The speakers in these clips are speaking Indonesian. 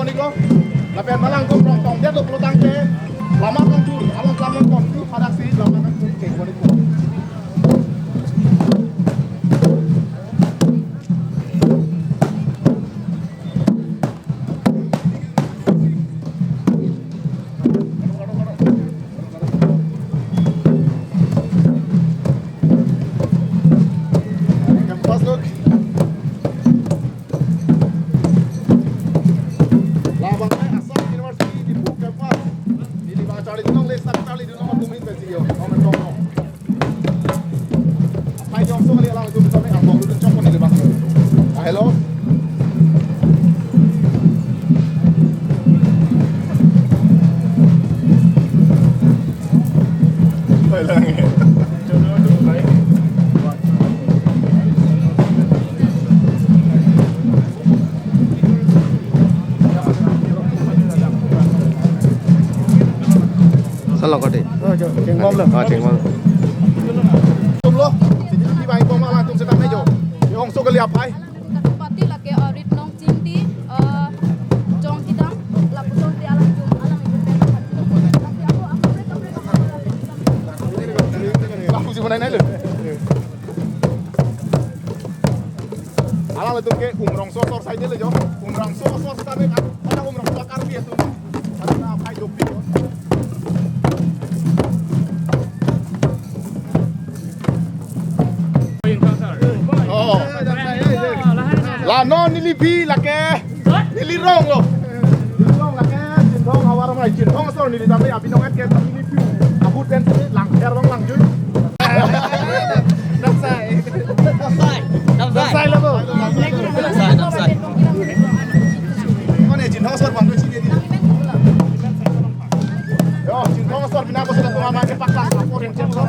niko. Lapian malang kong tong dia 20 tangke. Lama kang jul, alang lama kong tu pada si lama kang jul ke niko. Hello. Salong kau deh. Cheng bom lah. Cheng bom. Tum lo. Sini di bayi bom malang tum sedang mejo. Yang so kali apa? Pati lah ke orit nong cinti jong kidang lapu jong di alam jum alam itu Lapu si mana ni? Alang itu ke umrong sosor saja le jo. Umrong sosor tapi ada umrong bakar dia tu. Ada apa jopi jo. Oh. La non ni libi la ke. Ni li rong lo. Ni rong la ke jin thong awar mai jin thong so ni li tamai abi nong ke tapi ni pi. Abu ten lang her rong lang jui. Đâm sai là bộ. Đâm sai. Con này jin thong so còn đôi chi đi. Yo jin thong so bina ko sa tu ma ke pakla apa yang jin so.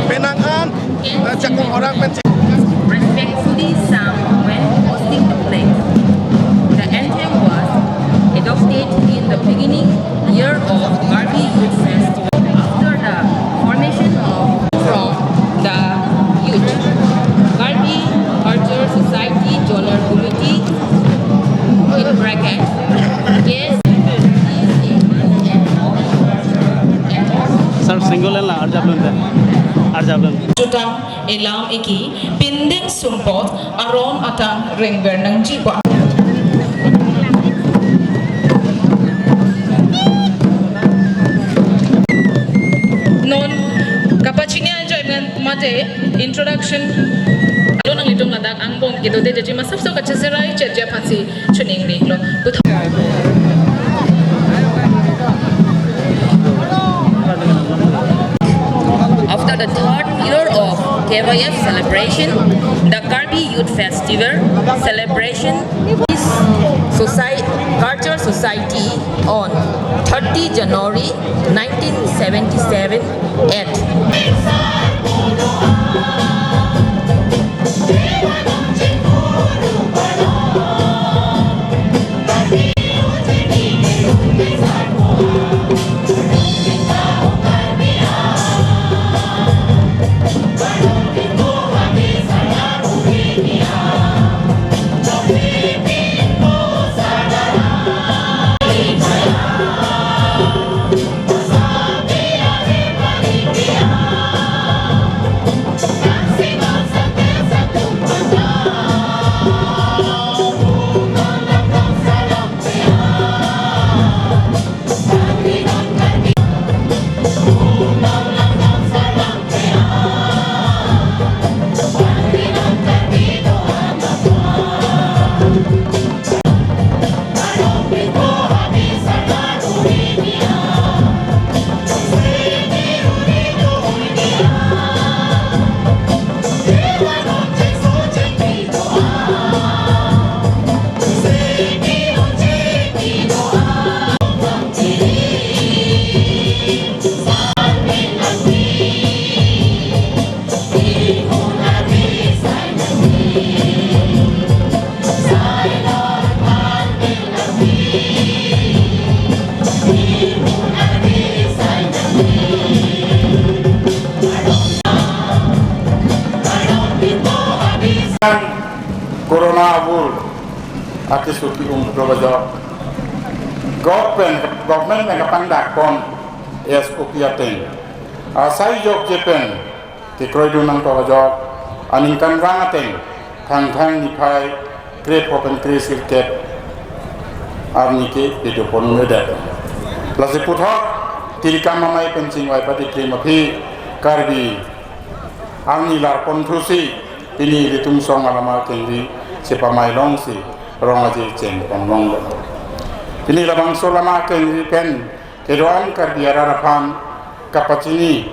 Penangan cakung orang respectfully sung when hosting the place. The anthem was adopted in the beginning year of Garbi Youth Festival after the formation of from the youth. Garbi Culture Society Donor Committee in bracket. Yes. Sir, single and large Arjablan. Jutang ilam iki pinding sumpot aron atang ringber ng jiwa. Non kapachini enjoyment mate introduction lo nang itong ladak ang bong gitu de jadi masap so kacheserai cheja pasi chuning ring lo. After the third year of KYF celebration, the Garbi Youth Festival celebration is Culture Society on 30 January 1977 at Corona awul ati suki probajo government yang kapangdak kon SOP ateng asai jok jepen ti kroidu nang probajo aningkan rangateng thang nipai great open trees kirket arnike video ponu meda lasi puthok tilika mamai pencing wai pati klima phi karbi arni lar konthusi ini ditung song alama kendi sepamai long si rong aji ceng long ini labang solama kendi pen kedoan karbiara rapam kapacini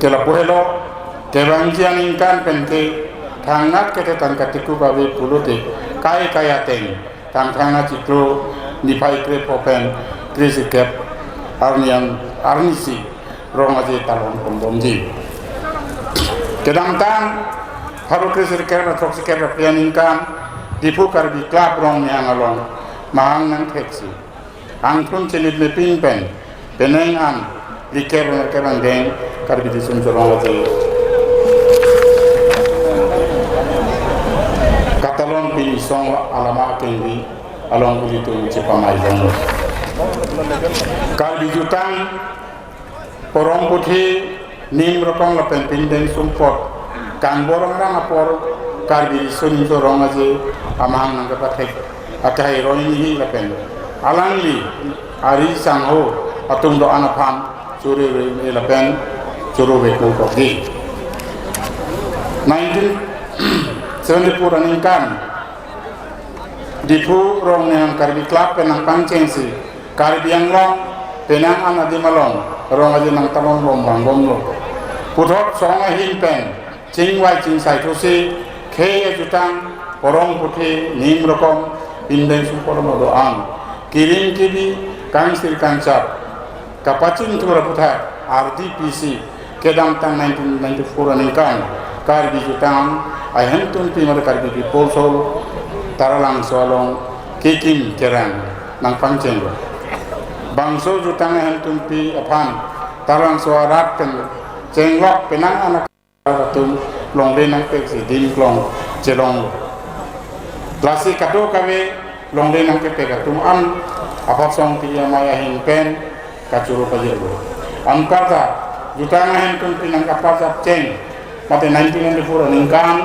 kelapuhelo kebangjian ingkan pente thangat kete tangkatiku babe pulute kai ateng tangthanga ciklo nipai kre popen krisikep arnisi rong aji talon kombomji kedangtang haru krisir kerana toksi kerana pianingkan dipu karbi klub rong yang along mahang nang teksi angkun celit leping pen peneng an di kerana geng karbi disum jorong wajib katalon pi song alama kendi along begitu cepamai jong karbi jutang porong putih nim rokong lapen pindeng sumpot kan borong rang apor karbi sun jorong aje amang nang kapatek atai roni hi lapen alangli ari sangho atung do anapam curi lapen curu beku kogi 1974 aningkan dipu rong yang karbi klap penang pangcengsi karbi yang long penang anadi malong rong aje nang tamong bom lo puthok songa himpen jingwai jingsai thusi ke jutang porong puthi nim rokom pindeng sumpor modoang kirim kibi kangsir kancap kapacin tura putar RDPC kedam tang 1994 aningkan karbi jutang ahem tun pi mada karbi pi polsol taralang solong kikim kerang nang pangceng bangso jutang ahem tun pi apan taralang suarat kan cenglok penang anak tum long le nang pek si dim klong celong klasi kado kami long le nang pek tum am apa song tiya maya hin pen kacuru pajero am karta jutang ahem tun pi nang kapasa ceng mate 1994 ningkan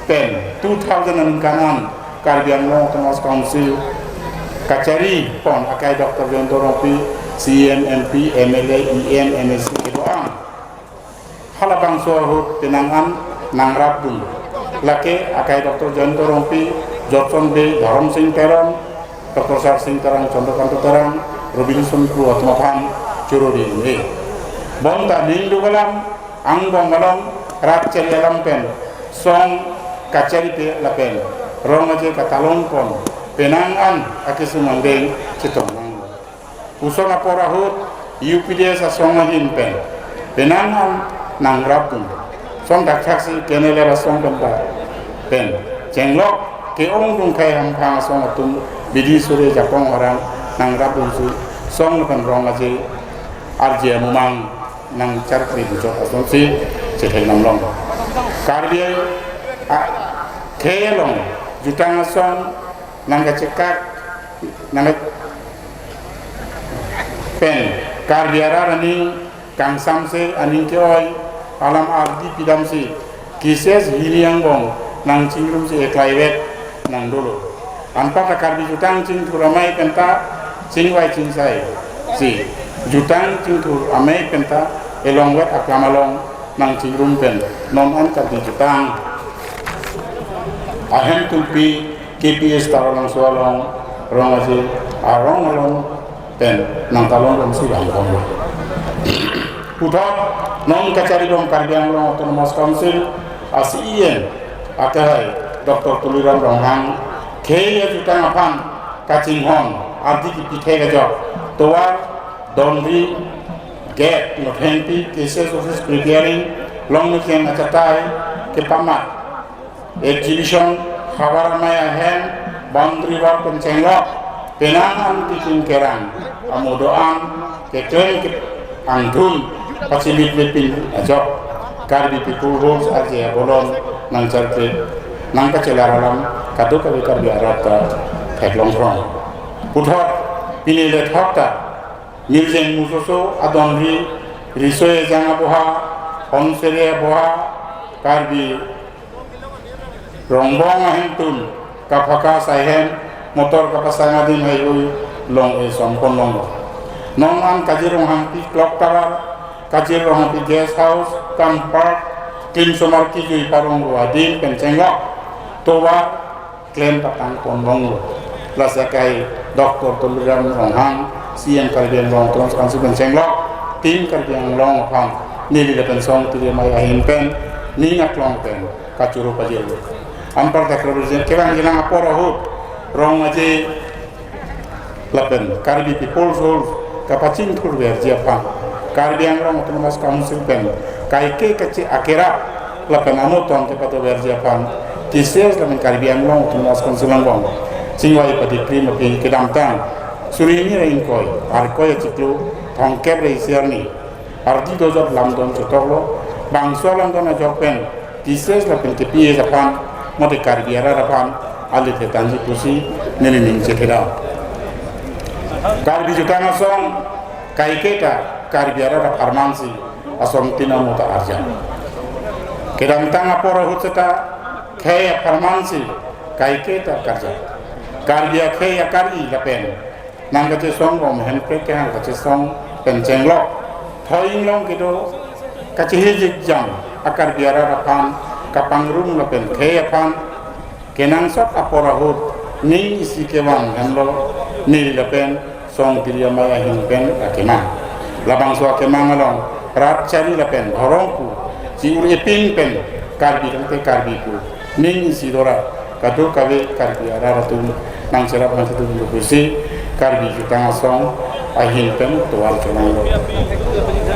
pen 2000 ningkanan Karbi Anglong Thomas Council kacari pon akai Dr. Jonto Rompi CMMP MLA IN MSC kedoang halabang suahut penangan nangrap dun lake akai Dr. Jonto Rompi Johnson B Dharam Singh Terang Dr. Sar Singh Terang Chandra Kanto Terang Robinson Kru Atmapan Curudi ini bom tak nindu galam ang bom galam rat ceri alam pen song kacari pe lapen rong aje katalong pon penangan akisu mandeng citong usong aporahut UPDS asong hin pen penangan nang rapun song daksaksi kenele rasong tempa pen cenglok ke ong dung kai ham phang song atum bidi sore japong orang nang rapun su song kan rong aje arje mumang nang charkri bujok asong si cethel namlong karbi kelong jutang asong nangga cekak nangga pen karbiara rani kang samse aning keoi alam ardi pidamsi kises hiliang bong nang cingrum si eklaiwet nang dulu anpa karbi jutang cing turamai penta cingwai cingsai si jutang cing tur amai penta elongwet aklamalong nang cingrum pen non an karbi jutang ahem tulpi KPS tarong sualong rong aje arong along pen nang talong rong si bang kong putat non kacari dong Karbi Anglong Autonomous Council ASEAN akai Dr. Tuliram Ronghang kaya jutang apan kacing hon arti ki pithe gajo toa donri get no hempi cases office preparing long ken achatai ke pamat exhibition khabar maya hen boundary war pencenglok penangan tikin kerang amudoan keklen ke angdun pacilit lepin ajok karbi people rules aja bolon nang charpe nang kacelaram kadu kabi karbi arata theklong rong puthot pinile thokta niljen musoso adonri risoe janga boha onsere boha karbi rongbong ahintun kapaka sahen motor kapasanga din hayu long e sompon long nong an kajirong hampi clock tower kajirong hampi guest house kam park kim somar ki jui parong wadin pencenggok towa klaim patang pondong la sakai Dr. Tuliram Ronghang CM Karbi Anglong Autonomous Council pencenggok tim Karbi Anglong phang nili le pensong tili mai ahin pen ni ngaklong pen kacuru pajero ampar tak represent kerang gilang apora hut rong aje lapen Karbi people soul kapacin tur verja pang Karbi Anglong Autonomous Council pen kaike kaci akira lapen amuton te pato verja pang tises lamen Karbi Anglong Autonomous Council langbong singwai padi prima pi kedam tang surini rein koi arkoi ciklu thongkep rei sierni ardi dozot lamdon chotoklo bangso lamdon ajokpen tises lapen tepi japan mode karbiara rapan ali te tanji pusi nene ning cekira karbi jutana song kaiketa karbiara rap armansi asong tina mota arja kedam tanga poro hutseta kaya armansi kaiketa karja karbia kaya kari lapen nang kace song bom henpe kaya kace song pencenglok thoing long kido kace hijik jam akar biara rapan kapangrum lapen kaya pan kenang sok aporahut ni isi kewan hanlo ni lapen song piria maya hinpen akema labang so akema ngalong rat cari lapen horongku si uri eping pen karbi kante karbi ku ni isi dora kado kawe karbi ara ratul nang cerap nang situ bisi karbi jutang asong ahin pen tuan cunang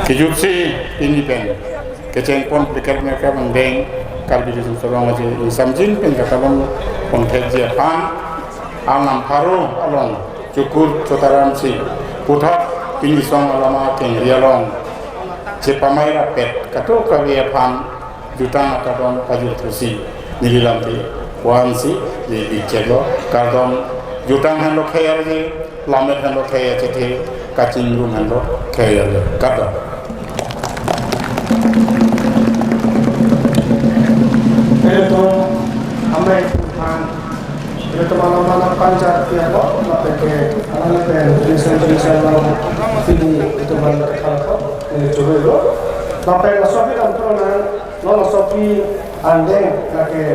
kijut si ini pen keceng pon pikir mereka mendeng karbi jutang sorong aja samjin pen katalon pon kerja pan alam haru along cukur cotaran si putat ini song alama keng rialong cepamai rapet kato kawia pan jutang katalon kajut tersi nililanti wansi di cego kardon jutang hando kaya je lamet hando kaya cete kacing rum hando kaya je kata itu amai pan itu mana-mana pancar tiap waktu pakai anak dan tulisan-tulisan dalam video itu mana kalau ini coba itu sampai nasofi kantoran nasofi andeng pakai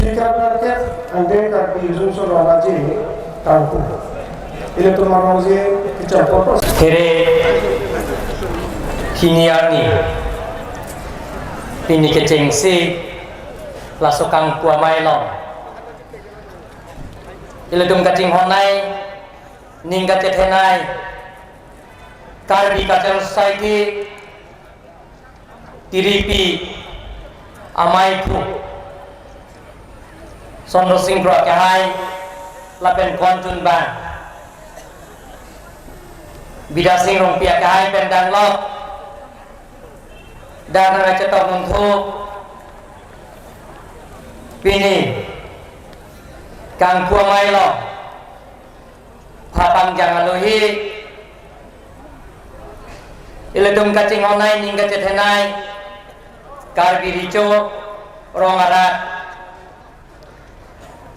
jika rakyat andeng kaki unsur aja kampung ini tuh mana sih dicampur kere kiniani pini keceng si lasukang puamai long iledum kacing honai ningkat cetenai karbi kacang society tiripi amai pu sondo singro kahai lapen kontun ban bida singrong pia kahai pendang lo dan cetok untuk pini kang puamai lo papang jangan luhi iledum kacing honai ningkat cetenai karbi rico rong arat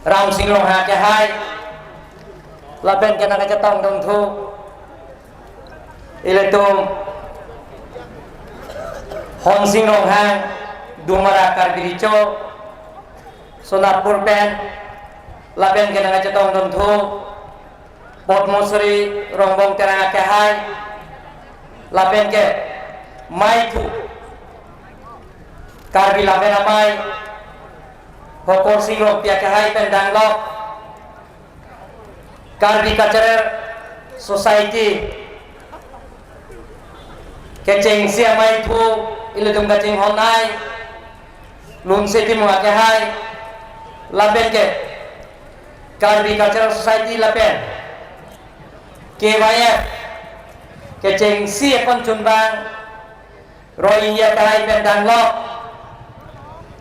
ram singrong hakahai laben kena kacetong dong thu iletum hon singrong hang dumara karbiricho sonapur pen laben kena kacetong dong thu pot musri rongbong kena hakahai laben ke mai thu karbi laben amai hokor singrong pia kahai pendang lo karbi cultural society keceng sia mai thu iludum kacing honai lun seti mua kahai laben ke karbi cultural society laben KYF keceng sia konjunbang rohingya kahai pendang lo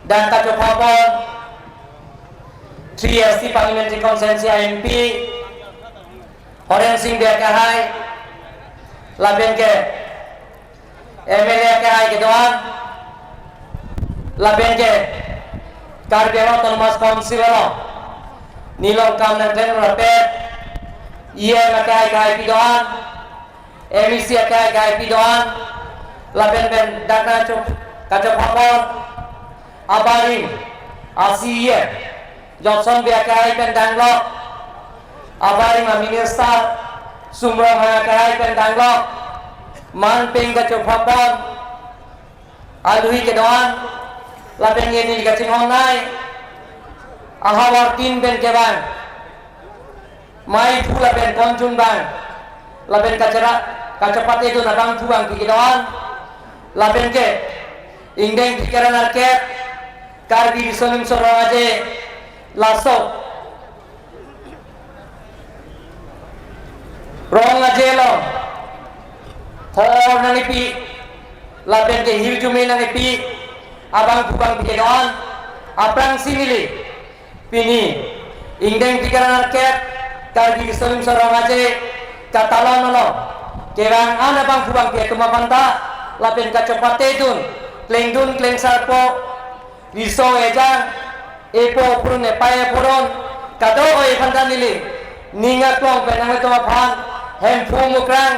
dan kacopapon 3ST Parliamentary Consensus MP Horen Singh Bia kahai laben ke MLA kahai kedoan laben ke Karbi Autonomous Council lo nilong kam nang den rapet iya kahai pidoan MEC kahai pidoan laben ben dakna cuk kacop hapon abaring asiye Johnson biar kahai pendang lo abari ma minister sumrong ha kahai pendang lo man ping ka chopapon alui ke doan laben ni ka honai ahawar tin ben ke ban mai pula ben konjun ban laben ka cepat itu nakang tuang ke doan laben ke ingdeng pikiran arket karbi bisonim sorong aje laso rong ajelo thor nanipi laben ke hirjume nanipi abang kubang pikedoan aprang sinili pini ingdeng pikiran arket karbi solim sorong aje katalon lo kerang ana bang kubang pike tumapanta laben kacopate dun kleng sarpo riso ejang epo purun epaya purun kado oi khanda nili ninga klong penang to phan hem phumukrang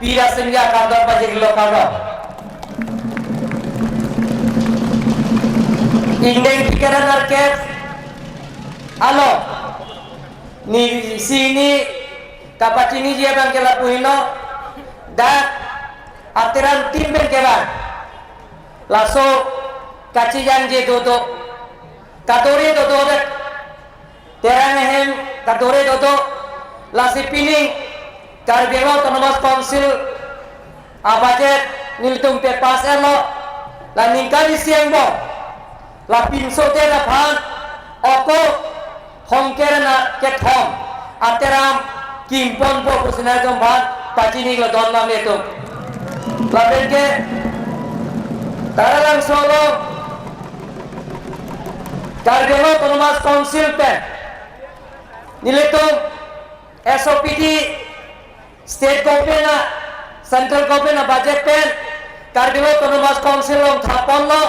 pira senja kado pajik lo kado ingdeng pikiran arket alo ni sini kapacini dia bang kela puino da atiran tim ben kela laso kacijan je dodo kadori dodo dek teranehem kadore dodo lasi pining karbelo autonomous council a budget nilitum pe pas elo la ningkani siang bo la pinsote na phan oko hongkere na ke thom ateram kimpon bo kusina jom bhan pachini lo don nam letum la benke taralang solo karbelo autonomous council pe nilitum SOPD state government central government budget pe karbelo autonomous council long thapon lo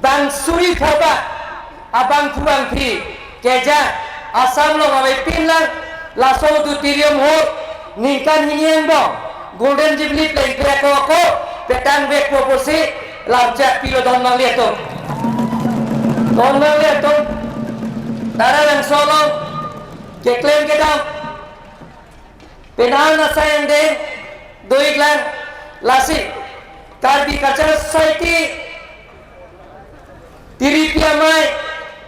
bang suri thoba abang kurang phi keja asam lo ngabai pinlang laso du tirium ho ningkan hiniang bo golden jubilee play ko petang vek proposi labjak pilo don mang lieto dara yang solo ke claim ke dam penal na sayang de doi glan lasi Karbi Cultural Society Tiripia mai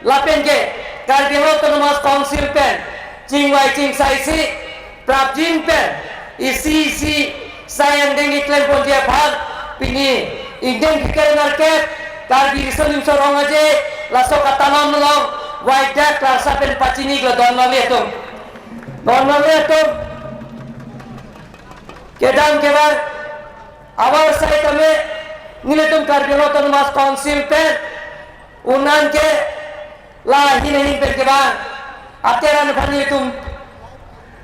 lapenge Karbi Autonomous Council pen Chingwai Ching Saisi Prabjin pen isi sayang dengi klaim ponjia bhag pini Indian Cricket Market Karbi Risolim sorong aje laso katanam long wajah klasa pen pacini glo don maletum kedam kebar awal saya kami niletum Karbi Autonomous Council pen unan ke lahi nahi pen kebar ateran baniletum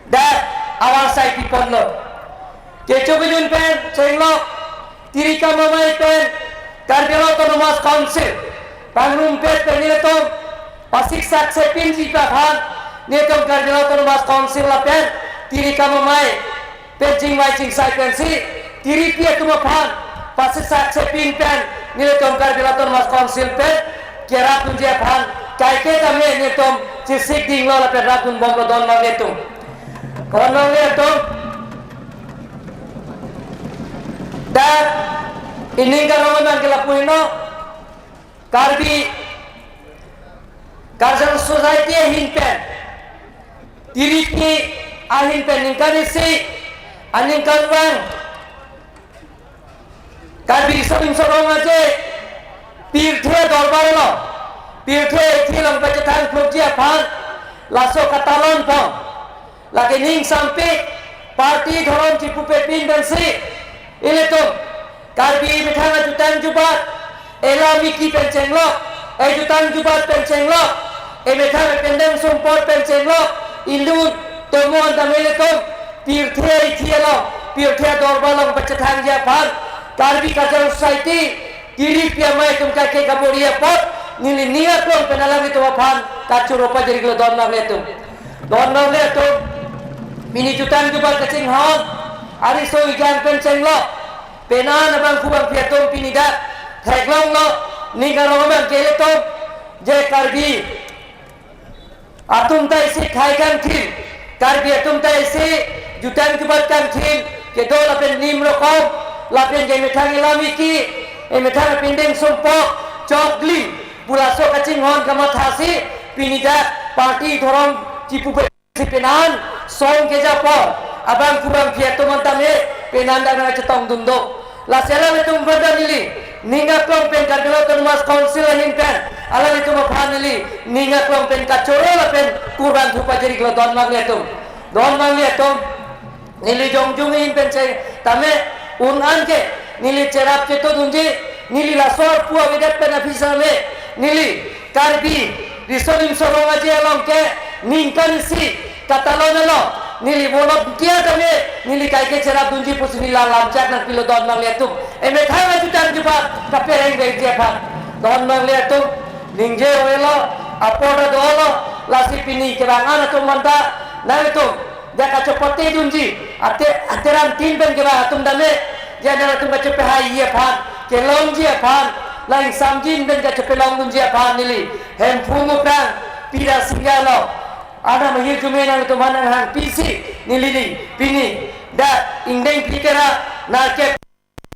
dah awal saya pipon lo kecubijun pen cenglo tirika mamai pen Karbi Autonomous Council pangrum pen niletum pasik sak sepin jipa bhan niletum Karbi Autonomous Council la pen tirika mamai pen Chingwai Ching Sai pen si tiripia tuma bhan pasik sak sepin pen niletum Karbi Autonomous Council pen kera tunjia bhan kaike kami niletum sisik dinglo la pen ratun bomlo don maletum Konon itu dan ini kalau memang kita punya Karbi Cultural Society hinpen diri ki ahinpen ingkari si aningkan bang Karbi sering sorong aja pirthe dorbar lo pirthe thilang bacetan klubjia bhan laso katalon pong lagi ning sampai parti thoron cipu pepin dan si ini tuh Karbi mithanga jutan jubat ela miki penceng lo jutan jubat penceng lo mithanga pendeng sumpor penceng lo indun temuan tamile tuh pirthe thielo pirthe dorbalong bacetang ja bhan Karbi Cultural Society diri pia mai tum ka ke kaboria pot nili niat lo penalang itu bhan kacuropa jadi lo don na letum mini jutan jubal kecing hon ari so ikan penceng lo penan abang kubang piatum pinida theglong lo ningarong bang kele to je Karbi atum tai si khai kan thim Karbi atum tai si jutan jubal kan thim ke do la pen nim ro kom la pen je methang ilami ki methang pindeng sumpo chokli bulaso kecing hon kamathasi pinida parti thorong cipu penan song ke japor abang kurang piatu mantame penan dana cetong dundo la sela letum badalili ninga klong pen Karbi Autonomous Council hinkan ala letum phanili ninga klong pen kacoro la pen kurang thupa jeri glo don mang letum nili jongjung hin pen che tame unan ke nili cerap ceto dunji nili la sor puwa vedat pen afisa me nili Karbi risolim sorong aje along ke ningkan si katalon lo nili bolot kia kami nili kaike cerap dunji pusini la lamcak nak pilo don mang letum methanga jutan juba kapereng be jepa don mang letum ningje welo apoda dolo lasi pini kebangan atum manta na itu jaka cepote dunji ateran tin ben keba atum dame jana atum baca pahai ye phan kelong je phan lain samjin ben ka cepelong dunji phan nili hem phumu prang pira singgalo ada mahir jumena itu mana hang PC nilini pini da indeng pikira na ke